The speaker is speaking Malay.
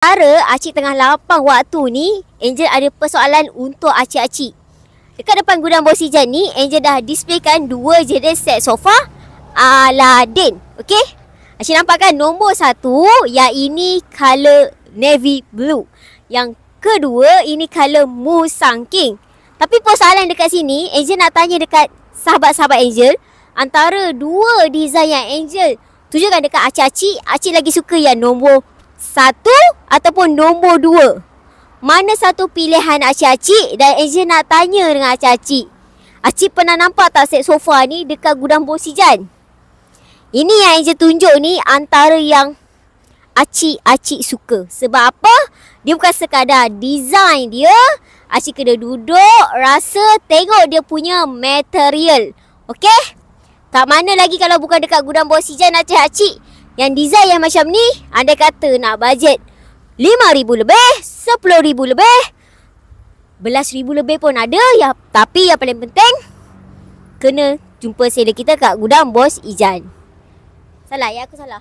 Sementara Acik tengah lapang waktu ni, Angel ada persoalan untuk acik-acik. Dekat depan gudang bos Ijan ni, Angel dah displaykan dua jenis set sofa Aladdin. Okey? Acik nampak kan nombor satu yang ini color navy blue. Yang kedua ini color Musang King. Tapi persoalan dekat sini, Angel nak tanya dekat sahabat-sahabat Angel, antara dua design yang Angel tunjukkan dekat acik-acik, acik lagi suka yang nombor satu ataupun nombor dua? Mana satu pilihan acik-acik? Dan Angel nak tanya dengan acik-acik, acik pernah nampak tak set sofa ni dekat gudang bos Ijan? Ini yang Angel tunjuk ni antara yang acik-acik suka. Sebab apa? Dia bukan sekadar design dia, acik kena duduk, rasa, tengok dia punya material. Okey? Tak mana lagi kalau bukan dekat gudang bos Ijan acik-acik. Yang design yang macam ni, anda kata nak bajet RM5,000 lebih, RM10,000 lebih, RM11,000 lebih pun ada ya. Tapi yang paling penting, kena jumpa seller kita kat gudang bos Ijan. Salah ya? Aku salah.